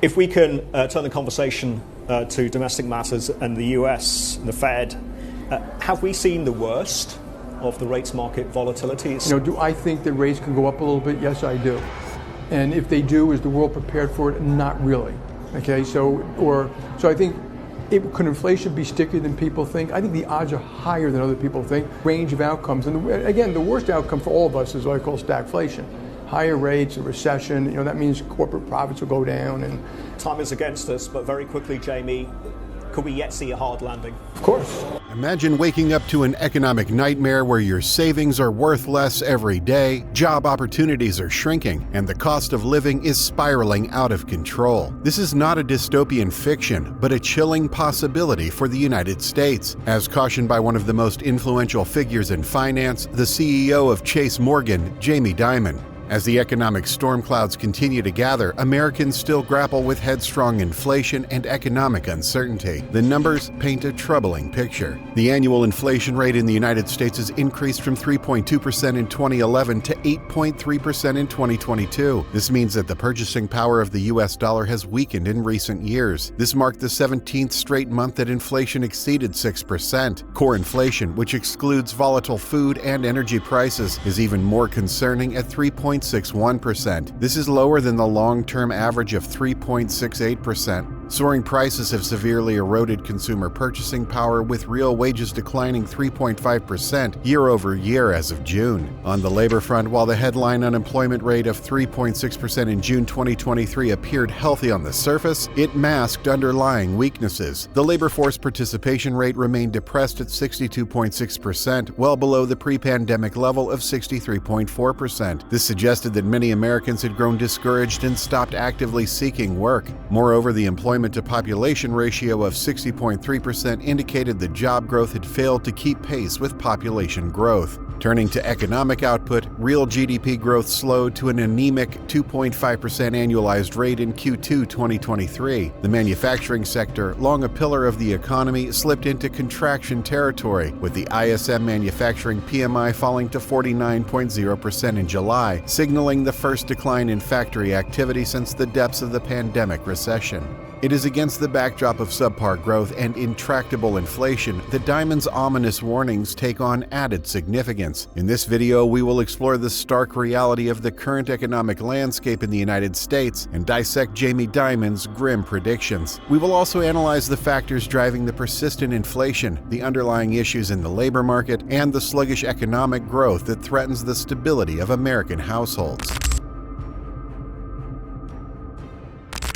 If we can turn the conversation to domestic matters and the US and the Fed, have we seen the worst of the rates market volatilities? Do I think that rates can go up a little bit? Yes, I do. And if they do, is the world prepared for it? Not really. Okay, so I think, could inflation be stickier than people think? I think the odds are higher than other people think. Range of outcomes, and again, the worst outcome for all of us is what I call stagflation. Higher rates, a recession, that means corporate profits will go down. And time is against us, but very quickly, Jamie, could we yet see a hard landing? Of course. Imagine waking up to an economic nightmare where your savings are worth less every day, job opportunities are shrinking, and the cost of living is spiraling out of control. This is not a dystopian fiction, but a chilling possibility for the United States, as cautioned by one of the most influential figures in finance, the CEO of Chase Morgan, Jamie Dimon. As the economic storm clouds continue to gather, Americans still grapple with headstrong inflation and economic uncertainty. The numbers paint a troubling picture. The annual inflation rate in the United States has increased from 3.2% in 2011 to 8.3% in 2022. This means that the purchasing power of the U.S. dollar has weakened in recent years. This marked the 17th straight month that inflation exceeded 6%. Core inflation, which excludes volatile food and energy prices, is even more concerning at 3.61%. This is lower than the long-term average of 3.68%. Soaring prices have severely eroded consumer purchasing power, with real wages declining 3.5% year over year as of June. On the labor front, while the headline unemployment rate of 3.6% in June 2023 appeared healthy on the surface, it masked underlying weaknesses. The labor force participation rate remained depressed at 62.6%, well below the pre-pandemic level of 63.4%. This suggested that many Americans had grown discouraged and stopped actively seeking work. Moreover, the employment to population ratio of 60.3% indicated that job growth had failed to keep pace with population growth. Turning to economic output, real GDP growth slowed to an anemic 2.5% annualized rate in Q2 2023. The manufacturing sector, long a pillar of the economy, slipped into contraction territory, with the ISM manufacturing PMI falling to 49.0% in July, signaling the first decline in factory activity since the depths of the pandemic recession. It is against the backdrop of subpar growth and intractable inflation that Dimon's ominous warnings take on added significance. In this video, we will explore the stark reality of the current economic landscape in the United States and dissect Jamie Dimon's grim predictions. We will also analyze the factors driving the persistent inflation, the underlying issues in the labor market, and the sluggish economic growth that threatens the stability of American households.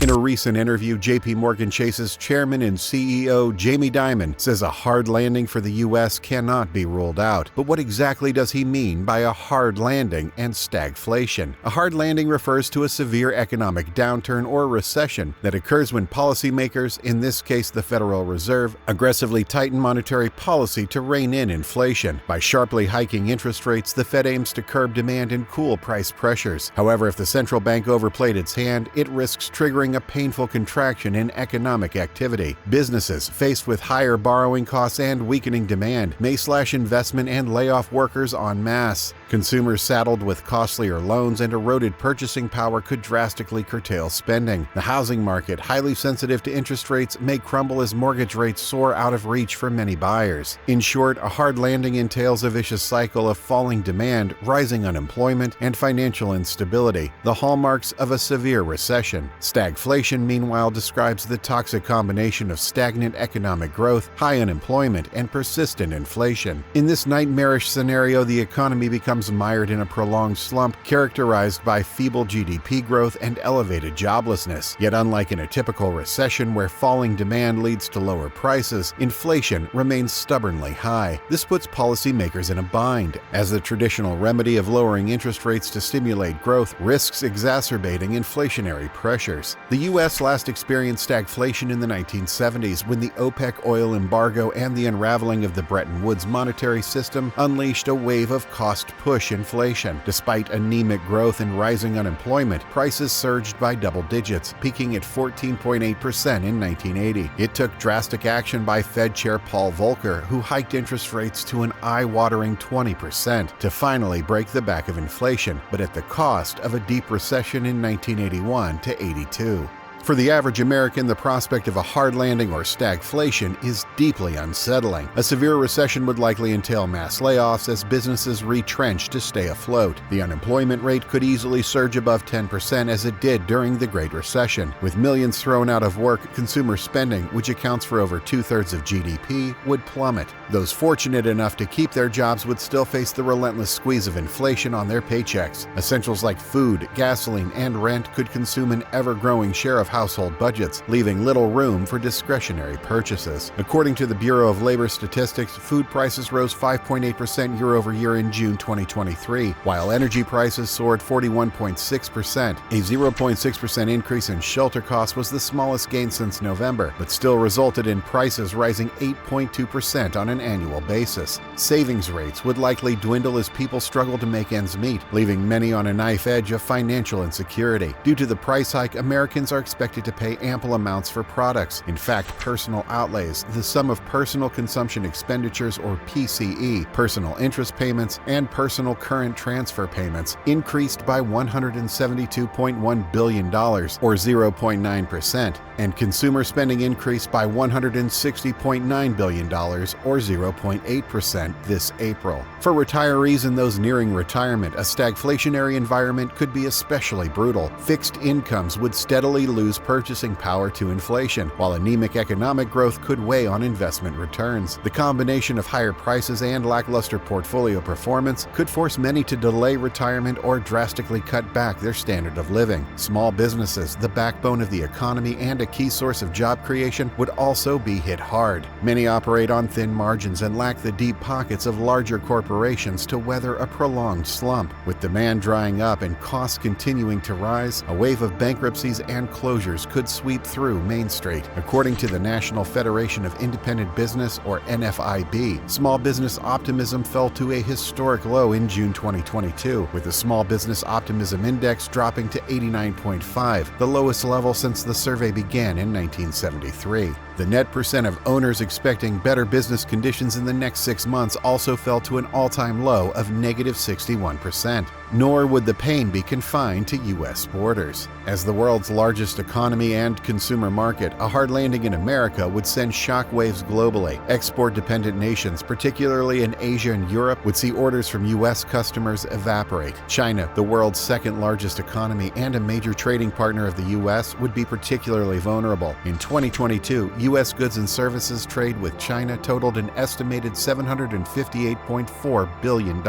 In a recent interview, J.P. Morgan Chase's chairman and CEO, Jamie Dimon, says a hard landing for the U.S. cannot be ruled out. But what exactly does he mean by a hard landing and stagflation? A hard landing refers to a severe economic downturn or recession that occurs when policymakers, in this case the Federal Reserve, aggressively tighten monetary policy to rein in inflation. By sharply hiking interest rates, the Fed aims to curb demand and cool price pressures. However, if the central bank overplayed its hand, it risks triggering a painful contraction in economic activity. Businesses, faced with higher borrowing costs and weakening demand, may slash investment and lay off workers en masse. Consumers saddled with costlier loans and eroded purchasing power could drastically curtail spending. The housing market, highly sensitive to interest rates, may crumble as mortgage rates soar out of reach for many buyers. In short, a hard landing entails a vicious cycle of falling demand, rising unemployment, and financial instability, the hallmarks of a severe recession. Stagflation, meanwhile, describes the toxic combination of stagnant economic growth, high unemployment, and persistent inflation. In this nightmarish scenario, the economy becomes mired in a prolonged slump characterized by feeble GDP growth and elevated joblessness. Yet unlike in a typical recession where falling demand leads to lower prices, inflation remains stubbornly high. This puts policymakers in a bind, as the traditional remedy of lowering interest rates to stimulate growth risks exacerbating inflationary pressures. The U.S. last experienced stagflation in the 1970s when the OPEC oil embargo and the unraveling of the Bretton Woods monetary system unleashed a wave of cost-push inflation. Despite anemic growth and rising unemployment, prices surged by double digits, peaking at 14.8% in 1980. It took drastic action by Fed Chair Paul Volcker, who hiked interest rates to an eye-watering 20% to finally break the back of inflation, but at the cost of a deep recession in 1981 to 82. For the average American, the prospect of a hard landing or stagflation is deeply unsettling. A severe recession would likely entail mass layoffs as businesses retrench to stay afloat. The unemployment rate could easily surge above 10% as it did during the Great Recession. With millions thrown out of work, consumer spending, which accounts for over 2/3 of GDP, would plummet. Those fortunate enough to keep their jobs would still face the relentless squeeze of inflation on their paychecks. Essentials like food, gasoline, and rent could consume an ever-growing share of household budgets, leaving little room for discretionary purchases. According to the Bureau of Labor Statistics, food prices rose 5.8% year-over-year in June 2023, while energy prices soared 41.6%. A 0.6% increase in shelter costs was the smallest gain since November, but still resulted in prices rising 8.2% on an annual basis. Savings rates would likely dwindle as people struggle to make ends meet, leaving many on a knife edge of financial insecurity. Due to the price hike, Americans are expected to pay ample amounts for products. In fact, personal outlays, the sum of personal consumption expenditures or PCE, personal interest payments, and personal current transfer payments increased by $172.1 billion or 0.9%, and consumer spending increased by $160.9 billion or 0.8% this April. For retirees and those nearing retirement, a stagflationary environment could be especially brutal. Fixed incomes would steadily lose purchasing power to inflation, while anemic economic growth could weigh on investment returns. The combination of higher prices and lackluster portfolio performance could force many to delay retirement or drastically cut back their standard of living. Small businesses, the backbone of the economy and a key source of job creation, would also be hit hard. Many operate on thin margins and lack the deep pockets of larger corporations to weather a prolonged slump. With demand drying up and costs continuing to rise, a wave of bankruptcies and closures could sweep through Main Street. According to the National Federation of Independent Business, or NFIB, small business optimism fell to a historic low in June 2022, with the Small Business Optimism Index dropping to 89.5, the lowest level since the survey began in 1973. The net percent of owners expecting better business conditions in the next 6 months also fell to an all-time low of -61%. Nor would the pain be confined to U.S. borders. As the world's largest economy and consumer market, a hard landing in America would send shockwaves globally. Export-dependent nations, particularly in Asia and Europe, would see orders from U.S. customers evaporate. China, the world's second-largest economy and a major trading partner of the U.S., would be particularly vulnerable. In 2022, U.S. goods and services trade with China totaled an estimated $758.4 billion.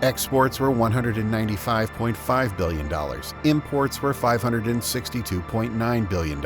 Exports were $195.5 billion. Imports were $562.9 billion.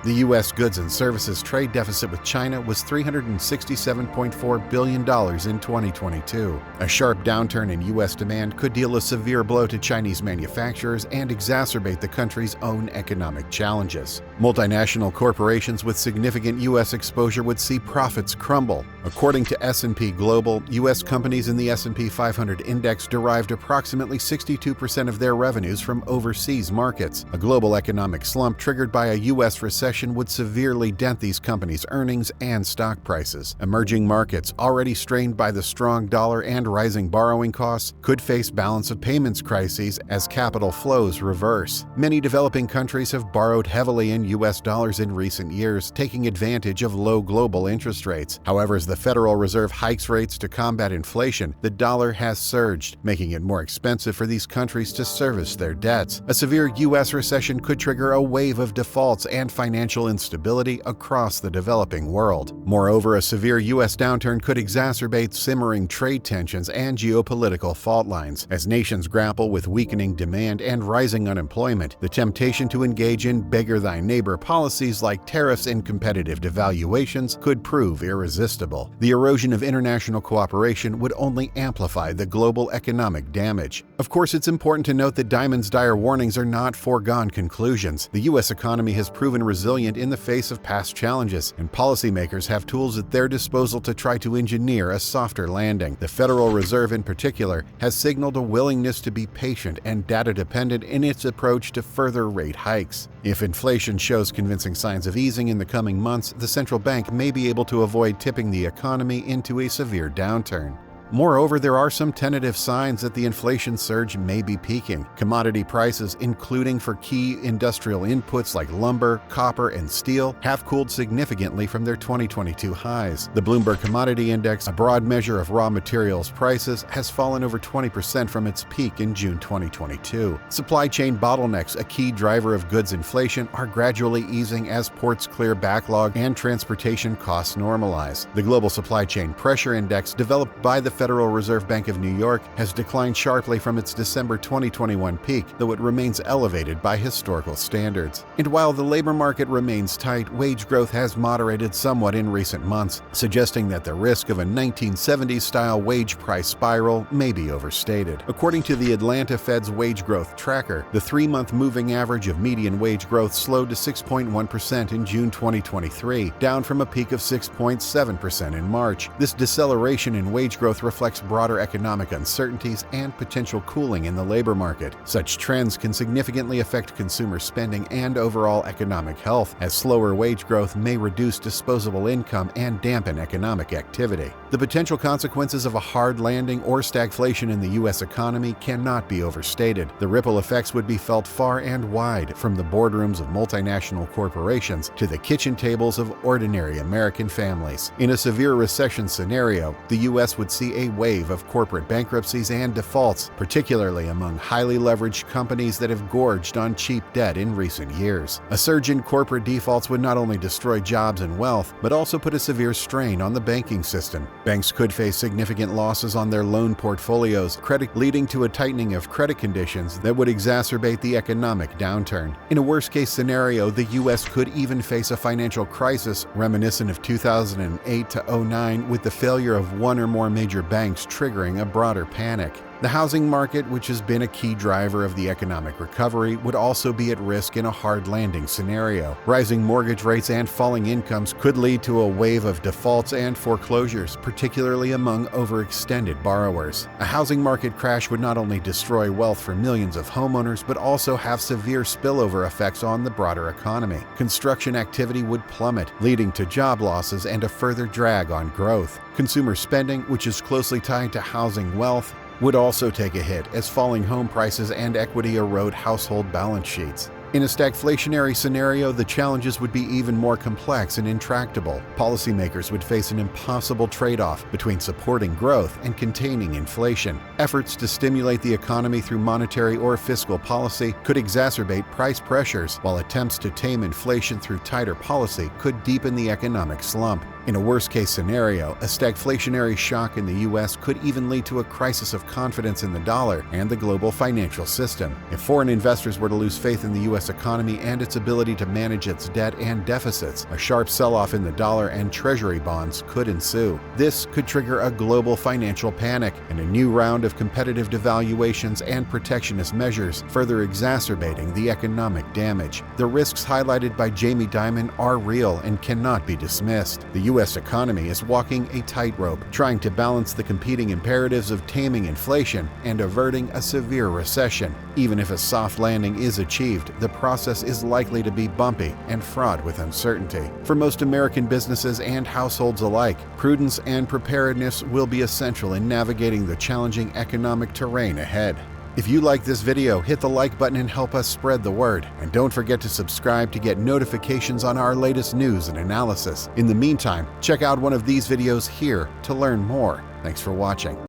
The U.S. goods and services trade deficit with China was $367.4 billion in 2022. A sharp downturn in U.S. demand could deal a severe blow to Chinese manufacturers and exacerbate the country's own economic challenges. Multinational corporations with significant U.S. exposure would see profits crumble. According to S&P Global, U.S. companies in the S&P 500 index derived approximately 62% of their revenues from overseas markets. A global economic slump triggered by a U.S. recession would severely dent these companies' earnings and stock prices. Emerging markets, already strained by the strong dollar and rising borrowing costs, could face balance of payments crises as capital flows reverse. Many developing countries have borrowed heavily in U.S. dollars in recent years, taking advantage of low global interest rates. However, as the Federal Reserve hikes rates to combat inflation, the dollar has surged, making it more expensive for these countries to service their debts. A severe U.S. recession could trigger a wave of defaults and financial instability across the developing world. Moreover, a severe U.S. downturn could exacerbate simmering trade tensions and geopolitical fault lines. As nations grapple with weakening demand and rising unemployment, the temptation to engage in beggar-thy-neighbor policies like tariffs and competitive devaluations could prove irresistible. The erosion of international cooperation would only amplify the global economic damage. Of course, it's important to note that Dimon's dire warnings are not foregone conclusions. The U.S. economy has proven resilient in the face of past challenges, and policymakers have tools at their disposal to try to engineer a softer landing. The Federal Reserve, in particular, has signaled a willingness to be patient and data-dependent in its approach to further rate hikes. If inflation shows convincing signs of easing in the coming months, the central bank may be able to avoid tipping the economy into a severe downturn. Moreover, there are some tentative signs that the inflation surge may be peaking. Commodity prices, including for key industrial inputs like lumber, copper, and steel, have cooled significantly from their 2022 highs. The Bloomberg Commodity Index, a broad measure of raw materials prices, has fallen over 20% from its peak in June 2022. Supply chain bottlenecks, a key driver of goods inflation, are gradually easing as ports clear backlog and transportation costs normalize. The Global Supply Chain Pressure Index, developed by the Federal Reserve Bank of New York, has declined sharply from its December 2021 peak, though it remains elevated by historical standards. And while the labor market remains tight, wage growth has moderated somewhat in recent months, suggesting that the risk of a 1970s-style wage price spiral may be overstated. According to the Atlanta Fed's wage growth tracker, the 3-month moving average of median wage growth slowed to 6.1% in June 2023, down from a peak of 6.7% in March. This deceleration in wage growth reflects broader economic uncertainties and potential cooling in the labor market. Such trends can significantly affect consumer spending and overall economic health, as slower wage growth may reduce disposable income and dampen economic activity. The potential consequences of a hard landing or stagflation in the U.S. economy cannot be overstated. The ripple effects would be felt far and wide, from the boardrooms of multinational corporations to the kitchen tables of ordinary American families. In a severe recession scenario, the U.S. would see a wave of corporate bankruptcies and defaults, particularly among highly leveraged companies that have gorged on cheap debt in recent years. A surge in corporate defaults would not only destroy jobs and wealth, but also put a severe strain on the banking system. Banks could face significant losses on their loan portfolios, leading to a tightening of credit conditions that would exacerbate the economic downturn. In a worst-case scenario, the U.S. could even face a financial crisis reminiscent of 2008 to 2009, with the failure of one or more major banks triggering a broader panic. The housing market, which has been a key driver of the economic recovery, would also be at risk in a hard landing scenario. Rising mortgage rates and falling incomes could lead to a wave of defaults and foreclosures, particularly among overextended borrowers. A housing market crash would not only destroy wealth for millions of homeowners, but also have severe spillover effects on the broader economy. Construction activity would plummet, leading to job losses and a further drag on growth. Consumer spending, which is closely tied to housing wealth, would also take a hit as falling home prices and equity erode household balance sheets. In a stagflationary scenario, the challenges would be even more complex and intractable. Policymakers would face an impossible trade-off between supporting growth and containing inflation. Efforts to stimulate the economy through monetary or fiscal policy could exacerbate price pressures, while attempts to tame inflation through tighter policy could deepen the economic slump. In a worst-case scenario, a stagflationary shock in the U.S. could even lead to a crisis of confidence in the dollar and the global financial system. If foreign investors were to lose faith in the U.S. economy and its ability to manage its debt and deficits, a sharp sell-off in the dollar and treasury bonds could ensue. This could trigger a global financial panic and a new round of competitive devaluations and protectionist measures, further exacerbating the economic damage. The risks highlighted by Jamie Dimon are real and cannot be dismissed. The U.S. economy is walking a tightrope, trying to balance the competing imperatives of taming inflation and averting a severe recession. Even if a soft landing is achieved, the process is likely to be bumpy and fraught with uncertainty. For most American businesses and households alike, prudence and preparedness will be essential in navigating the challenging economic terrain ahead. If you like this video, hit the like button and help us spread the word. And don't forget to subscribe to get notifications on our latest news and analysis. In the meantime, check out one of these videos here to learn more. Thanks for watching.